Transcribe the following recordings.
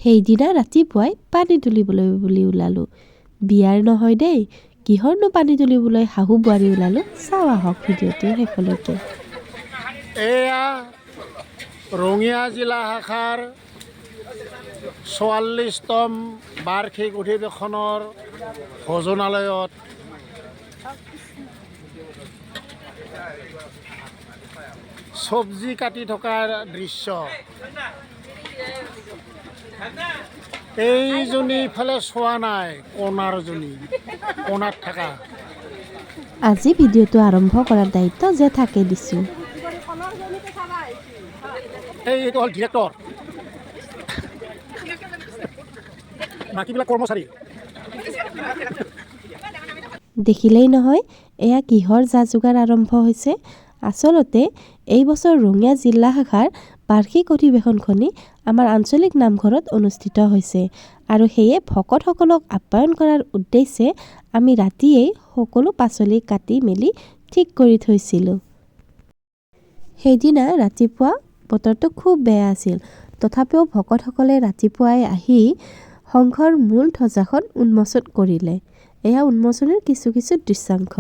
সেইদিনা ৰাতিপুৱাই পানী তুলিবলৈ বুলি ওলালোঁ। বিয়াৰ নহয় দেই, কিহৰনো পানী তুলিবলৈ শাহু বোৱাৰী ওলালোঁ। চাওঁ আহক ভিডিঅ'টো শেষলৈকে। এয়া ৰঙিয়া জিলা শাখাৰ 44তম বাৰ্ষিক অধিৱেশনৰ ভোজনালয়ত চব্জি কাটি থকাৰ দৃশ্য। এইজনী ইফালে চোৱা নাই, কোণাত থকা। আজি ভিডিঅ'টো আৰম্ভ কৰাৰ দায়িত্ব যে থাকে দিছোঁ। এইটো হ'ল ডিৰেক্টৰ, বাকীবিলাক কৰ্মচাৰী। দেখিলেই নহয়, এয়া কিহৰ যা যোগাৰ আৰম্ভ হৈছে। আচলতে এই বছৰ ৰঙিয়া জিলা শাখাৰ বাৰ্ষিক অধিৱেশনখনি আমাৰ আঞ্চলিক নামঘৰত অনুষ্ঠিত হৈছে আৰু সেয়ে ভকতসকলক আপ্যায়ন কৰাৰ উদ্দেশ্যে আমি ৰাতিয়েই সকলো পাচলি কাটি মেলি ঠিক কৰি থৈছিলোঁ। সেইদিনা ৰাতিপুৱা বতৰটো খুব বেয়া আছিল, তথাপিও ভকতসকলে ৰাতিপুৱাই আহি সংঘৰ মূল ধ্বজাখন উন্মোচন কৰিলে। এয়া উন্মোচনৰ কিছু দৃশ্যাংশ।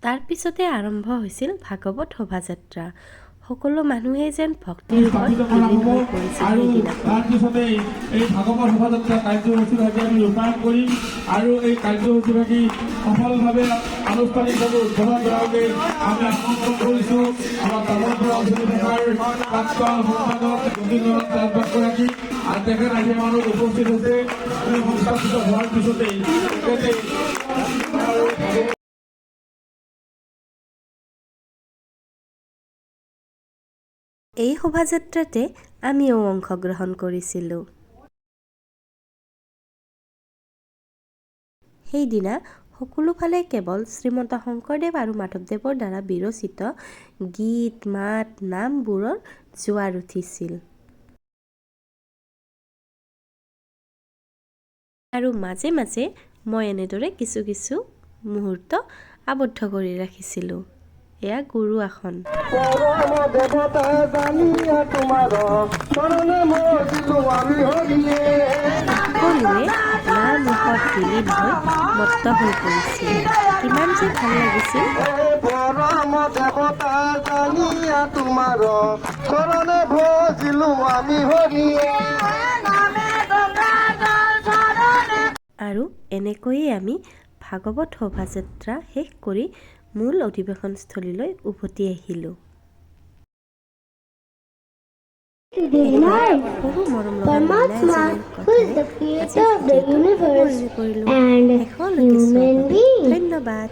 তাৰ পিছতে আৰম্ভ হৈছিল ভাগৱত শোভাযাত্ৰা। সকলো মানুহে যেন ভক্তিৰ ৰূপত বিলীন হৈ পৰিছিল সেইদিনাখন। তাৰপিছতে এই ভাগৱত শোভাযাত্ৰা কাৰ্যসূচীভাৱে আমি ৰূপায়ণ কৰিম আৰু এই কাৰ্যসূচীভাৱে সফলভাৱে আনুষ্ঠানিকভাৱে উদ্বোধন কৰাকৈ আমি আমন্ত্ৰণ কৰিছোঁ আমাৰ তামোলপুৰ আঞ্চলিক শাখাৰ প্ৰাক্তন সম্পাদক গোবিন্দ দাসগৰাকী। আৰু তেখেত আহি মানুহ উপস্থিত হৈছে। সংস্থাপিত হোৱাৰ পিছতেই এই শোভাযাত্ৰাতে আমিও অংশগ্ৰহণ কৰিছিলোঁ। সেইদিনা সকলোফালে কেৱল শ্ৰীমন্ত শংকৰদেৱ আৰু মাধৱদেৱৰ দ্বাৰা বিৰচিত গীত মাত নামবোৰৰ জোৱাৰ উঠিছিল। আৰু মাজে মাজে মই এনেদৰে কিছু মুহূৰ্ত আবদ্ধ কৰি ৰাখিছিলোঁ। এয়া গুৰু আসন। সকলোৱে নাম মুখত বিলীন হৈ মত্ত হৈ পৰিছিল। কিমান যে ভাল লাগিছিল। আৰু এনেকৈয়ে আমি ভাগৱত শোভাযাত্ৰা শেষ কৰি মূল অধিৱেশনস্থলীলৈ উভতি আহিলোঁ। বহু মৰম লগা মহিলা এজনীৰ কথাৰে ধন্যবাদ।